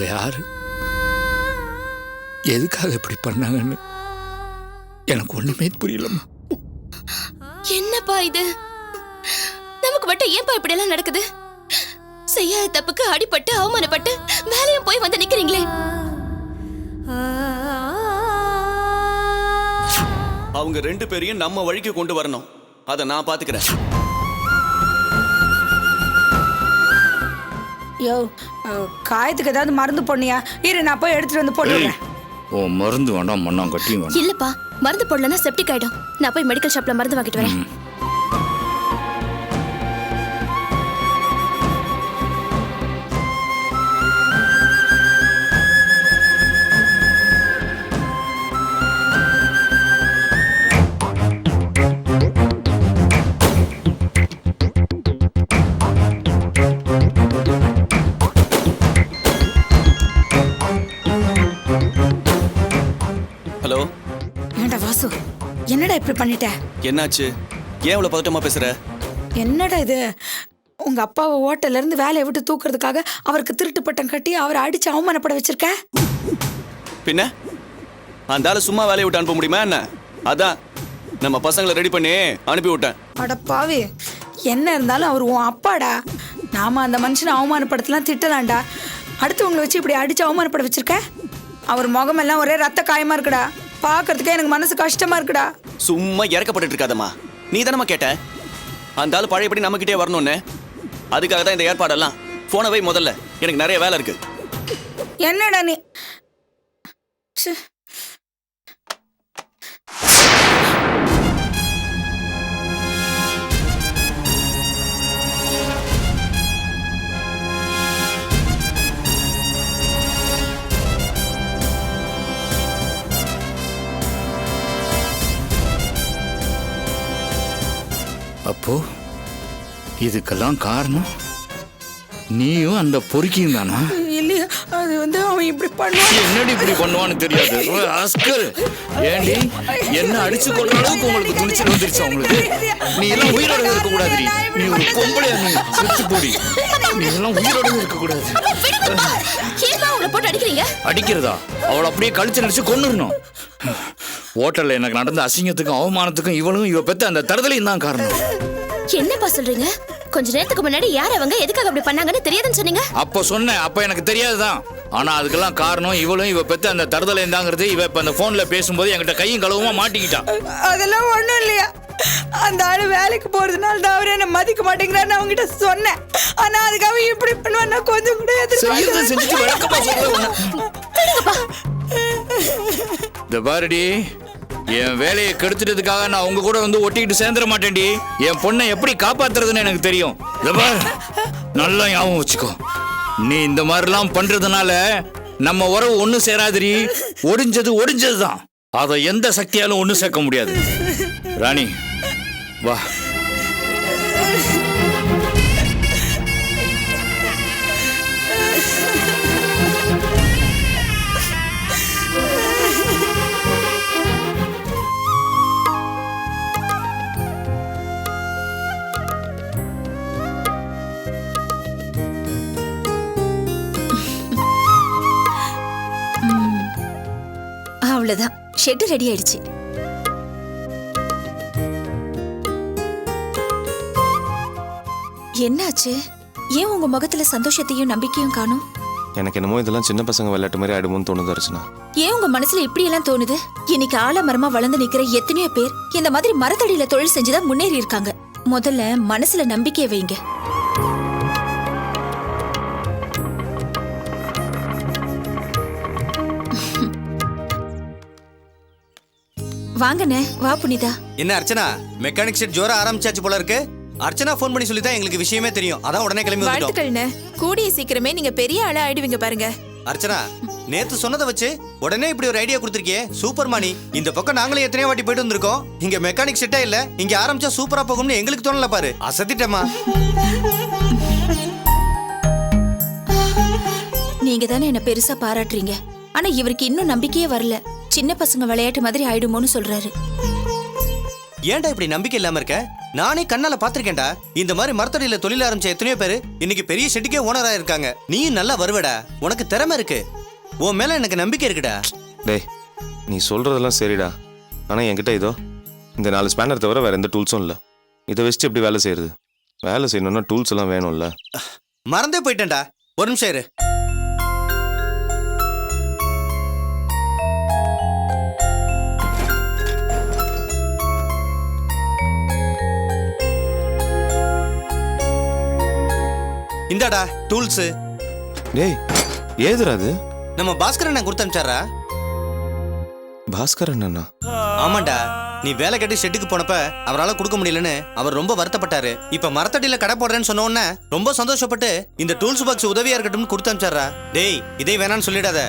யாரு, எதுக்காக இப்படி பண்ணாங்கன்னு எனக்கு ஒண்ணுமே புரியலம்மா. என்னப்பா இது? நமக்கு மட்டும் ஏன்பா இப்படி எல்லாம் நடக்குது? செய்யாத தப்புக்கு அடிபட்டு அவமானப்பட்டு வேலையும் போய் வந்து நிக்கிறீங்களே. அவங்க 2 பேரையும் நம்ம வழிக்கு கொண்டு வரணும். அதை நான் பாத்துக்கிறேன். யோ, காயத்துக்கு ஏதாவது மருந்து போடணியா? இரு, நான் போய் எடுத்துட்டு வந்து போட்டுறேன். ஓ, மருந்து வேண்டாம், மண்ணாம் கட்டியும் வேண்டாம். இல்லப்பா, மருந்து போடலன்னா செப்டிக் ஆயிடும். நான் போய் மெடிக்கல் ஷாப்ல மருந்து வாங்கிட்டு வரேன். ஹலோ. ஏண்டா வாசு, என்னடா இப்படி பண்ணிட்ட? என்னாச்சு? ஏன் இவ்வளவு பதட்டமா பேசுற? என்னடா இது? உங்க அப்பாவை ஹோட்டல்ல இருந்து வேலையை விட்டு தூக்குறதுக்காக அவருக்கு திருட்டு பட்டம் கட்டி அவரை அடிச்சு அவமானப்பட வச்சிருக்க. பின்ன அந்த ஆளு சும்மா வேலையை விட்டு அனுப்ப முடியுமா என்ன? அதான் நம்ம பசங்களை ரெடி பண்ணி அனுப்பி விட்டேன். அட பாவி, என்ன இருந்தாலும் அவர் உன் அப்பாடா. நாம அந்த மனுஷனை அவமானப்படுத்தலாம், திட்டலாம்டா. அடுத்தவங்களை வச்சு இப்படி அடிச்சு அவமானப்பட வச்சிருக்க. அவர் முகமெல்லாம் ஒரே ரத்த காயமா இருக்குடா. பாக்குறதுக்கே எனக்கு மனசு கஷ்டமா இருக்குடா. சும்மா இறக்கப்பட்டு இருக்காதம்மா. நீ தானம்மா கேட்ட அந்த ஆளு பழையபடி நம்ம கிட்டே வரணும்னு. அதுக்காக தான் இந்த ஏற்பாடெல்லாம். போன வை முதல்ல, எனக்கு நிறைய வேலை இருக்கு. என்னடா நீ? அப்போ இதுக்கெல்லாம் காரணம் நீயும் அந்த பொறுக்கியும் தானா? இல்லையா, அது வந்து அவன் இப்படி பண்ணுவான். என்னடி இப்படி பண்ணுவான்னு தெரியாது. அஸ்கர், ஏண்டி என்ன அடிச்சு கொள்ற அளவுக்கு உங்களுக்கு துணிச்சல் வந்துருச்சு உங்களுக்கு? நீ எல்லாம் உயிரோட இருக்க கூடாது. நீ ஒரு பொம்பளையா? நீ செத்து போடி. நீ எல்லாம் உயிரோட இருக்க கூடாது. அடிக்கிறதா? அவளை அப்படியே கழிச்சு நினைச்சு கொன்னுடணும். ஹோட்டல்ல எனக்கு நடந்த அசிங்கத்துக்கும் அவமானத்துக்கும் இவளும் இவ பெத்த அந்த தருதலையும் தான் காரணம். என்னப்பா சொல்றீங்க? கொஞ்ச நேரத்துக்கு முன்னாடி யார் அவங்க, எதுக்காக அப்படி பண்ணாங்கன்னு தெரியாதுன்னு சொன்னீங்க. அப்ப சொன்னேன், அப்ப எனக்கு தெரியாதுதான். ஆனா அதுக்கெல்லாம் காரணம் இவளும் இவ பெத்த அந்த தருதலையும் தாங்கிறது இவ இப்ப அந்த போன்ல பேசும்போது என்கிட்ட கையும் களவுமா மாட்டிக்கிட்டான். அதெல்லாம் ஒண்ணும் இல்லையா. அந்த ஆளு வேலைக்கு போறதுனால தான் அவரு என்ன மதிக்க மாட்டேங்கிறான்னு அவங்கிட்ட சொன்னேன். ஆனா அதுக்காக இப்படி பண்ணுவான்னா கொஞ்சம் கூட எதிர்பார்த்து செஞ்சுட்டு வழக்கமா சொல்லுவேன். இந்த பாருடி, என் வேலையை கெடுத்துட்டதுக்காக நான் உங்க கூட வந்து ஒட்டிக்கிட்டு சேர்ந்துட மாட்டேன்டி. என் பொண்ணை எப்படி காப்பாத்துறதுன்னு எனக்கு தெரியும். நல்லா ஞாபகம் வச்சுக்கோ. நீ இந்த மாதிரிலாம் பண்றதுனால நம்ம உறவு ஒண்ணு சேராதிரி. ஒடிஞ்சதுதான். அதை எந்த சக்தியாலும் ஒண்ணு சேர்க்க முடியாது. ராணி வா. அவ்வளவுதான், ஷெட் ரெடி ஆயிடுச்சு. என்னாச்சு? ஏன் உங்க முகத்துல சந்தோஷத்தையும் நம்பிக்கையும் காணும்? எனக்கு என்னமோ இதெல்லாம் சின்ன பசங்க விளையாட்டு மாதிரி ஆயிடுமோன்னு தோணுது அர்ச்சனா. ஏன் உங்க மனசுல இப்படி எல்லாம் தோணுது? இன்னைக்கு ஆலமரமா வளர்ந்து நிக்கிற எத்தனையோ பேர் இந்த மாதிரி மரத்தடியில தொழில் செஞ்சுதான் முன்னேறி இருக்காங்க. முதல்ல மனசுல நம்பிக்கையை வைங்க. வாங்கண்ணே, வா புனிதா. என்ன அர்ச்சனா, மெக்கானிக் செட் ஜோரா ஆரம்பிச்சாச்சு போல இருக்கு. அர்ச்சனா ஃபோன் பண்ணி சொல்லி தான் எங்களுக்கு விஷயமே தெரியும். அதான் உடனே கிளம்பி வந்துட்டோம். வாழ்த்துக்கள்ண்ணே, கூடிய சீக்கிரமே நீங்க பெரிய ஆளா ஆயிடுவீங்க பாருங்க. அர்ச்சனா, நேத்து சொன்னதை வச்சு உடனே இப்படி ஒரு ஐடியா கொடுத்திருக்கியே, சூப்பர் மானி. இந்த பக்கம் நாங்களே எத்தனையோ வாட்டி போயிட்டு வந்திருக்கோம். இங்க மெக்கானிக் செட்டே இல்ல, இங்க ஆரம்பிச்சா சூப்பரா போகும்னு எங்களுக்கு தோணல பாரு. அசத்திட்டமா. நீங்க தானே என்ன பெருசா பாராட்டுறீங்க. ஆனா இவருக்கு இன்னும் நம்பிக்கையே வரல. சின்ன பசங்க விளையாட்டு மாதிரி ஆயிடுமோன்னு சொல்றாரு. ஏன்டா இப்படி நம்பிக்கை இல்லாம இருக்க? நானே கண்ணால பாத்திருக்கேன்டா. இந்த மாதிரி மரத்தடியில தொழில் ஆரம்பிச்ச எத்தனையோ பேரு இன்னைக்கு பெரிய ஷெட்டுக்கே ஓனரா இருக்காங்க. நீயும் நல்லா வருவடா, உனக்கு திறமை இருக்கு, உன் மேல எனக்கு நம்பிக்கை இருக்குடா. டேய் நீ சொல்றதெல்லாம் சரிடா, ஆனா என்கிட்ட இதோ இந்த 4 ஸ்பேனர் தவிர வேற எந்த டூல்ஸும் இல்லை. இதை வச்சுட்டு எப்படி வேலை செய்யறது? வேலை செய்யணும்னா டூல்ஸ் எல்லாம் வேணும்ல. மறந்தே போயிட்டேன்டா, ஒரு நிமிஷம் இரு. இந்தாடா டூல்ஸ். டேய் ஏதுடா அது? நம்ம பாஸ்கரன் நான் கொடுத்து அனுப்பிச்சாரா? பாஸ்கர் அண்ணா? ஆமாண்டா, நீ வேலை கட்டி ஷெட்டுக்கு போனப்ப அவரால் கொடுக்க முடியலன்னு அவர் ரொம்ப வருத்தப்பட்டாரு. இப்ப மரத்தடியில கடை போடுறேன்னு சொன்ன உடனே ரொம்ப சந்தோஷப்பட்டு இந்த டூல்ஸ் பாக்ஸ் உதவியா இருக்கட்டும்னு கொடுத்து அனுப்பிச்சாரா. டேய் இதே வேணான்னு சொல்லிடாத.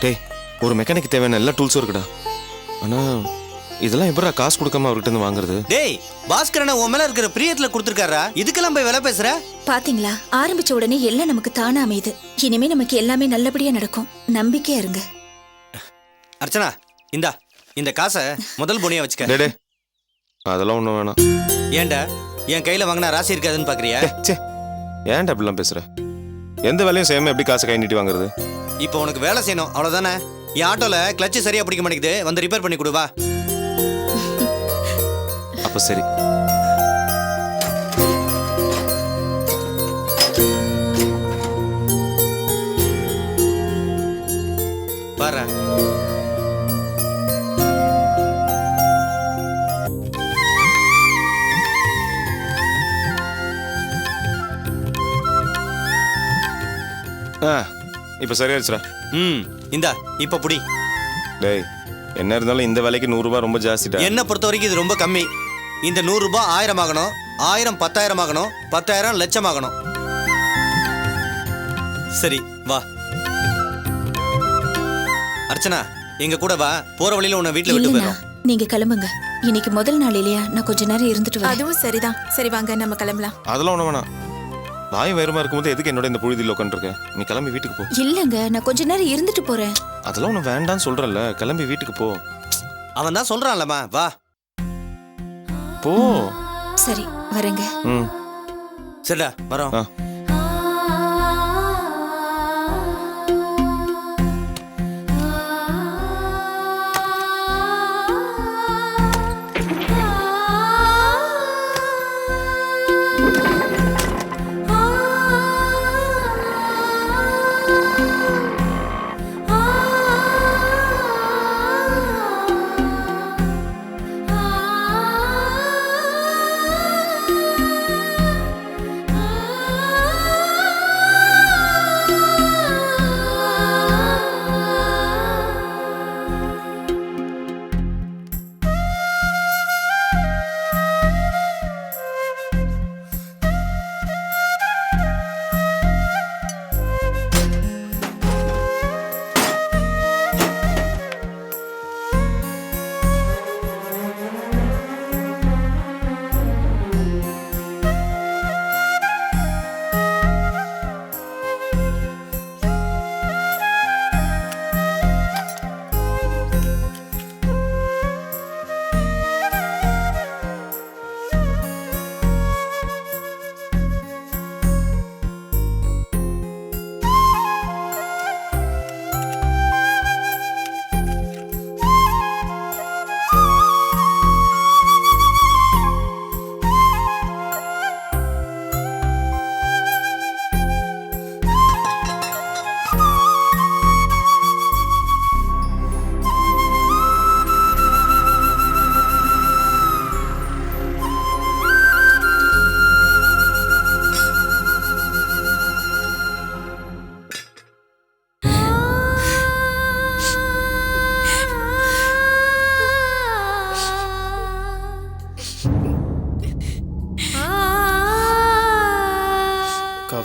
டேய் ஒரு மெக்கானிக் தேவையான எல்லா டூல்ஸும் இருக்குடா, ஆனா இதெல்லாம் எப்படா காசு கொடுக்காம அவர்கிட்ட இருந்து வாங்குறது? டேய் பாஸ்கரனை உன் மேல இருக்கிற பிரியத்துல கொடுத்துருக்காரா, இதுக்கெல்லாம் போய் வேலை பேசுற? பாத்தீங்களா, ஆரம்பிச்ச உடனே எல்லாம் நமக்கு தானா அமையுது. இனிமே நமக்கு எல்லாமே நல்லபடியா நடக்கும், நம்பிக்கையா இருங்க. அர்ச்சனா இந்தா இந்த காசை முதல் பொனியா வச்சுக்க. டே அதெல்லாம் ஒன்றும் வேணாம். ஏன்டா என் கையில வாங்கினா ராசி இருக்காதுன்னு பாக்குறியா? சே ஏன்டா அப்படிலாம் பேசுற? எந்த வேலையும் செய்யாம எப்படி காசை கை நீட்டி வாங்குறது? இப்போ உனக்கு வேலை செய்யணும் அவ்வளவுதானே. என் ஆட்டோல கிளட்ச் சரியா பிடிக்க மாட்டேங்குது, வந்து ரிப்பேர் பண்ணி கொடு வா. அப்ப சரி. பாரு இப்ப சரியாச்சுடா. இந்தா இப்ப புடி. டேய் என்ன இருந்தாலும் இந்த வேலைக்கு 100 ரூபாய் ரொம்ப ஜாஸ்திடா. என்ன பொறுத்த வரைக்கும் இது ரொம்ப கம்மி. இந்த 100 ரூபாய் 1000 ஆகணும், 1000 10,000 ஆகணும், 10,000 லட்சம் ஆகணும். சரி வா. அர்ச்சனா எங்க கூட வா, போற வழியில உன்னை வீட்டுல விட்டு இல்லைண்ணா, போயிடும். நீங்க கிளம்புங்க. இன்னைக்கு முதல் நாள் இல்லையா, நான் கொஞ்ச நேரம் இருந்துட்டு வரேன். அதுவும் சரிதான். சரி வாங்க நம்ம கிளம்பலாம். அதெல்லாம் ஒண்ணு வேணாம். வாயும் வேறுமா இருக்கும்போது எதுக்கு என்னோட இந்த புழுதியில் உட்காந்துருக்க? நீ கிளம்பி வீட்டுக்கு போ. இல்லங்க, நான் கொஞ்ச நேரம் இருந்துட்டு போறேன். அதெல்லாம் ஒண்ணு வேண்டான்னு சொல்றல, கிளம்பி வீட்டுக்கு போ. அவன் தான் சொல்றான்லம்மா, வா போ. சரி வரேங்க. சரிடா வரோம்.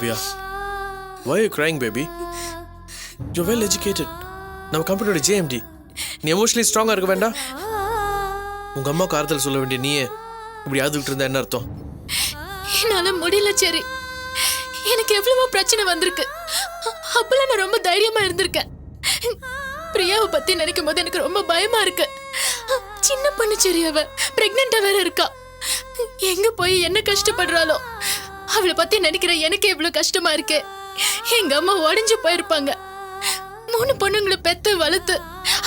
Kavya, why are you crying, baby? You're well educated. நம்ம கம்பெனியோட JMD. நீ எமோஷனலி ஸ்ட்ராங்கா இருக்க வேண்டாம். உங்க அம்மாவுக்கு ஆறுதல் சொல்ல வேண்டிய நீயே இப்படி ஆதுகிட்டு இருந்தா என்ன அர்த்தம்? என்னால முடியல சரி. எனக்கு எவ்வளவோ பிரச்சனை வந்திருக்கு. அப்பெல்லாம் நான் ரொம்ப தைரியமா இருந்திருக்கேன். பிரியாவை பத்தி நினைக்கும் போது எனக்கு ரொம்ப பயமா இருக்கு. சின்ன பொண்ணு சரி, அவ பிரெக்னெண்டா வேற இருக்கா. எங்க போய் என்ன கஷ்டப்படுறாளோ. அவளை பத்தி நினைக்கிற எனக்கு எவ்வளவு கஷ்டமா இருக்கு. எங்க அம்மா உடைஞ்சு போயிருப்பாங்க. 3 பொண்ணுங்களை பெத்து வளர்த்து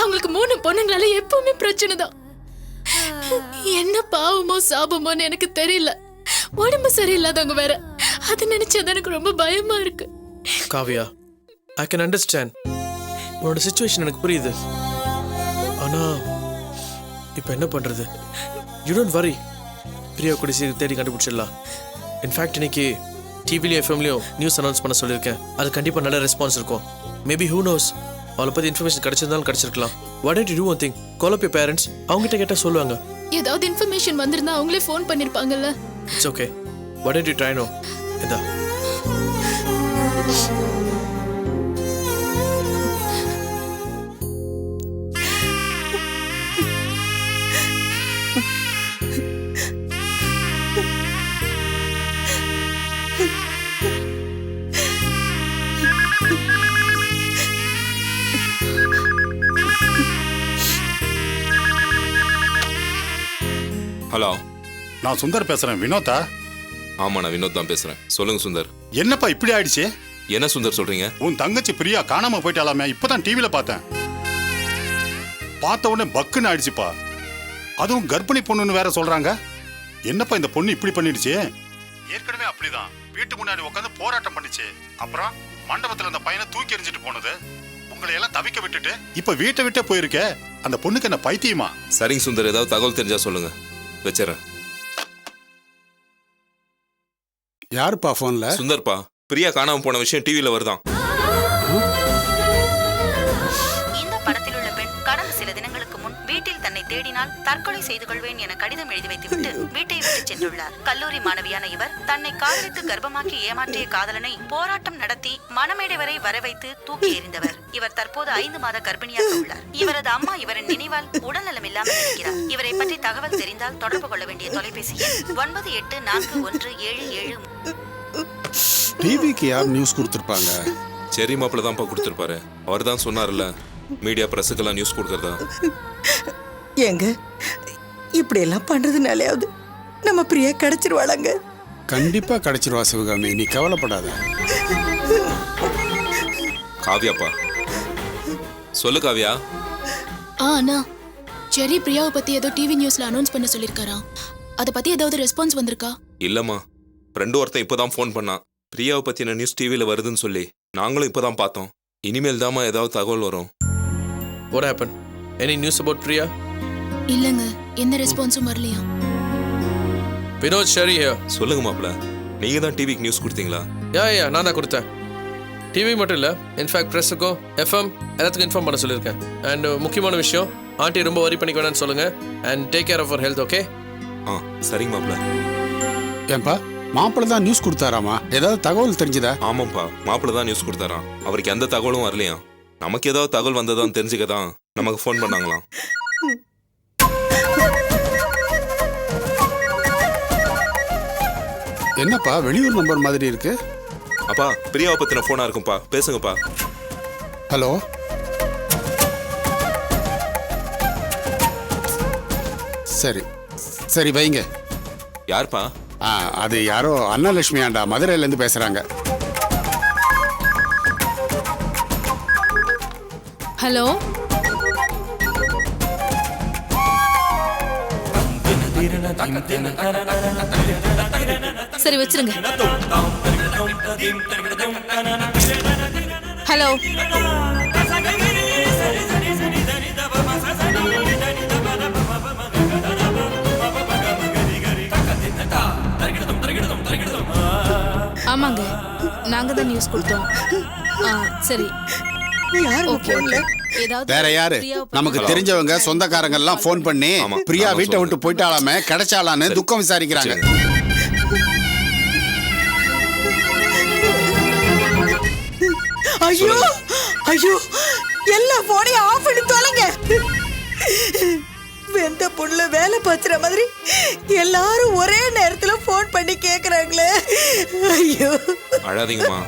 அவங்களுக்கு 3 பொண்ணுங்களால எப்பவுமே பிரச்சனை தான். என்ன பாவமோ சாபமோன்னு எனக்கு தெரியல. உடம்பு சரியில்லாதவங்க வேற. அது நினைச்சது எனக்கு ரொம்ப பயமா இருக்கு. Kavya, I can understand. உன்னோட சிச்சுவேஷன் எனக்கு புரியுது. ஆனா இப்போ என்ன பண்றது? You don't worry. பிரியா கூட தேடி கண்டுபிடிச்சிடலாம். இன்ஃபேக்ட் இன்னைக்கு டிவிலையும் எஃப்எம்லையும் நியூஸ் அனௌன்ஸ் பண்ண சொல்லியிருக்கேன். அது கண்டிப்பாக நல்ல ரெஸ்பான்ஸ் இருக்கும். மேபி ஹூ நோஸ், அவளை பற்றி information கிடைச்சிருந்தாலும் கிடைச்சிருக்கலாம். Why don't you do one thing? Call up your parents. அவங்ககிட்ட கேட்டால் சொல்லுவாங்க. ஏதாவது இன்ஃபர்மேஷன் வந்திருந்தா அவங்களே ஃபோன் பண்ணிருப்பாங்கல்ல. It's okay. Why don't you try now? இதா. ஹலோ, நான் சுந்தர் பேசுறேன். வினோதா? ஆமா, நான் வினோத் தான் பேசுறேன். சொல்லுங்க சுந்தர். என்னப்பா இப்படி ஆயிடுச்சு? என்ன சுந்தர் சொல்றீங்க? உன் தங்கச்சி பிரியா காணாம போயிட்டாலாமே. இப்பதான் டிவில பார்த்தேன். பார்த்த உடனே பக்குன்னு ஆயிடுச்சுப்பா. அதுவும் கர்ப்பிணி பொண்ணுன்னு வேற சொல்றாங்க. என்னப்பா இந்த பொண்ணு இப்படி பண்ணிடுச்சு? ஏற்கனவே அப்படிதான் வீட்டு முன்னாடி உட்காந்து போராட்டம் பண்ணிச்சு. அப்புறம் மண்டபத்துல அந்த பையனை தூக்கி எறிஞ்சிட்டு போனது. உங்களை எல்லாம் தவிக்க விட்டுட்டு இப்ப வீட்டை விட்டே போயிருக்க. அந்த பொண்ணுக்கு என்ன பைத்தியமா? சரிங்க சுந்தர், ஏதாவது தகவல் தெரிஞ்சா சொல்லுங்க. வச்சிடறேன். யாருப்பா போன்ல? சுந்தர்ப்பா. பிரியா காணாம போன விஷயம் டிவில வருதான். இந்த படத்தில் உள்ள பெண் கடந்த சில தினங்களுக்கு முன் வீட்டில் தன்னை தேடினால் தற்கொலை செய்து கொள்வேன் என கடிதம் எழுதி வைத்துவிட்டு வீட்டை விட்டு சென்றுள்ளார். கல்லூரி மாணவியான இவர் தன்னை காதலித்து கர்ப்பமாக்கி ஏமாற்றிய காதலனை போராட்டம் நடத்தி மணமேடை வரை வரவைத்து தூக்கி எறிந்தவர். இவர் தற்போது 5 மாத கர்ப்பிணியாக உள்ளார். இவரது அம்மா இவரின் நினைவால் உடல்நலம் இல்லாமல் இருக்கிறார். இவரை பற்றி தகவல் தெரிந்தால் தொடர்பு கொள்ள வேண்டிய தொலைபேசி எண் 984177. டிவிக்கு யார் நியூஸ் கொடுத்திருப்பாங்க? சரி மாப்பிள்ள தான்ப்பா கொடுத்துருப்பாரு. அவர் தான் சொன்னார்ல, மீடியா பிரஸுக்கெல்லாம் நியூஸ் கொடுக்கறதா. ஏங்க இப்படி எல்லாம் பண்றதுனாலயாவது நம்ம பிரியா கிடைச்சிருவாளாங்க? கண்டிப்பா கிடைச்சிருவா சிவகாமி, நீ கவலைப்படாத. காவியாப்பா, சொல்லு காவியா. அண்ணா, செரி பிரியாவை பத்தி ஏதோ டிவி நியூஸ்ல அனௌன்ஸ் பண்ண சொல்லிருக்காராம். அத பத்தி ஏதாவது ரெஸ்பான்ஸ் வந்திருக்கா? இல்லம்மா, ஃப்ரெண்டு ஒருத்தன் இப்பதான் ஃபோன் பண்ணான். பிரியாவை பத்தின நியூஸ் டிவில வருதுன்னு சொல்லி நாங்களும் இப்பதான் பார்த்தோம். இனிமேல் தாமா ஏதாவது தகவல் வரும். What happened? Any news about Priya? இல்லங்க, எந்த ரெஸ்பான்ஸும் வரலையா. வினோத் ஷரி here. சொல்லுங்க மாப்பிள்ள, நீங்க தான் டிவிக்கு நியூஸ் கொடுத்தீங்களா? யா நான் தான் கொடுத்தேன். டிவி மட்டும் இல்லை, இன்ஃபேக்ட் ப்ரெஸ்ஸுக்கும் எஃப்எம் எல்லாத்துக்கும் இன்ஃபார்ம் பண்ண சொல்லியிருக்கேன். அண்ட் முக்கியமான விஷயம், ஆண்டி ரொம்ப வரி பண்ணிக்க வேணாம்னு சொல்லுங்க. And take care of our health. Okay? சரிங்க மாப்பிள்ள. ஏன்பா மாப்பிள்ள தான் நியூஸ் கொடுத்தாராமா? ஏதாவது தகவல் தெரிஞ்சதா? ஆமாப்பா, மாப்பிள்ள தான் நியூஸ் கொடுத்தாராம். அவருக்கு எந்த தகவலும் வரலையா. நமக்கு ஏதாவது தகவல் வந்ததான்னு தெரிஞ்சுக்கதான் நமக்கு ஃபோன் பண்ணாங்களாம். என்னப்பா வெளியூர் நம்பர் மாதிரி இருக்கு? அப்பா, பிரியாவை பத்தின போனா இருக்கும்பா, பேசுங்கப்பா. ஹலோ, சரி வைங்க. யாருப்பா? அது யாரோ அன்னலட்சுமி ஆண்டா, மதுரையில இருந்து பேசுறாங்க. ஹலோ, சரி வச்சிருங்க. ஹலோ, ஆமாங்க, நாங்க தான் நியூஸ் கொடுத்தோம். சரி, வேற யாரு? நமக்கு தெரிஞ்சவங்க சொந்தக்காரங்க எல்லாம் போன் பண்ணி பிரியா வீட்டை விட்டு போயிட்டாலாமே, கிடைச்சாலான்னு துக்கம் விசாரிக்கிறாங்க. ஐயோ ஐயோ எல்லா போனையும் ஆஃப் பண்ணி தொலைங்க. வெந்த புண்ணுல வேலை பாத்துற மாதிரி எல்லாரும் ஒரே நேரத்துல போன் பண்ணி கேக்குறாங்களே. ஐயோ அழாதீங்கம்மா.